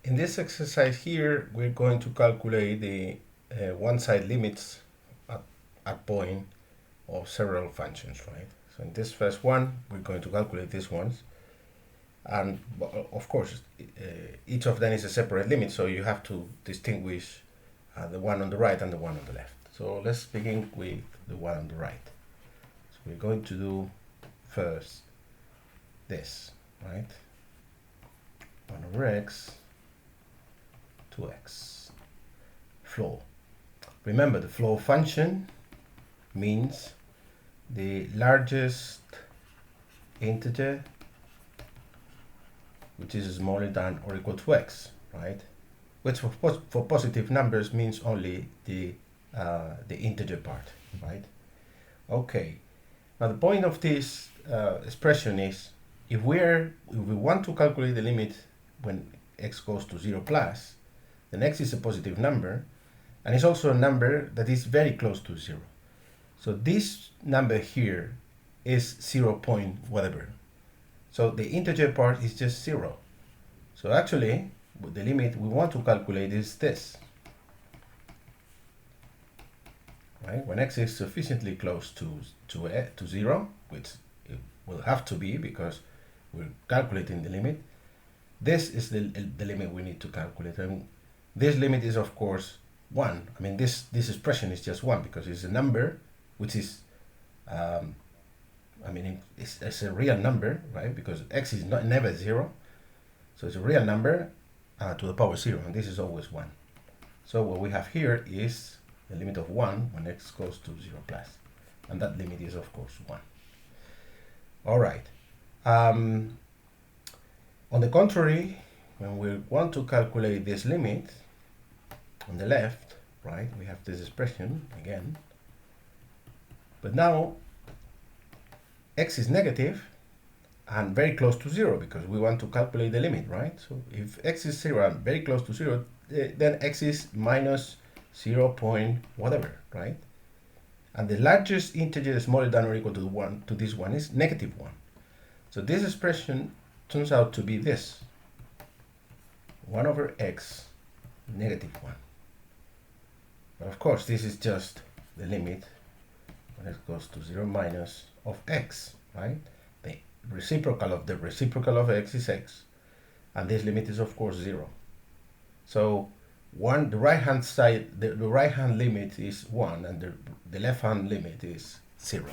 In this exercise here, we're going to calculate the one-side limits at point of several functions, right? So in this first one, we're going to calculate these ones. And of course, each of them is a separate limit, so you have to distinguish the one on the right and the one on the left. So let's begin with the one on the right. So we're going to do first this, right? 1 over x, 2x, floor. Remember, the floor function means the largest integer which is smaller than or equal to x, right? Which for positive numbers means only the integer part, right? Okay. Now the point of this expression is if we want to calculate the limit when x goes to 0 plus, then x is a positive number, and it's also a number that is very close to 0. So this number here is 0 point whatever. So the integer part is just 0. So actually, the limit we want to calculate is this. Right? When x is sufficiently close to 0, which it will have to be because we're calculating the limit, this is the limit we need to calculate. And this limit is, of course, 1. I mean, this expression is just 1 because it's a number which is it's a real number, right? Because x is never 0. So it's a real number to the power 0, and this is always 1. So what we have here is the limit of 1 when x goes to 0 plus. And that limit is, of course, 1. All right. On the contrary, when we want to calculate this limit, on the left, right, we have this expression again. But now, x is negative and very close to 0 because we want to calculate the limit, right? So if x is 0 and very close to 0, then x is minus 0 point whatever, right? And the largest integer smaller than or equal to this one is negative 1. So this expression turns out to be this. 1 over x negative 1. But of course, this is just the limit when x goes to 0 minus of x, right? The reciprocal of x is x, and this limit is of course 0. So the right hand side, the right hand limit is 1, and the left hand limit is 0.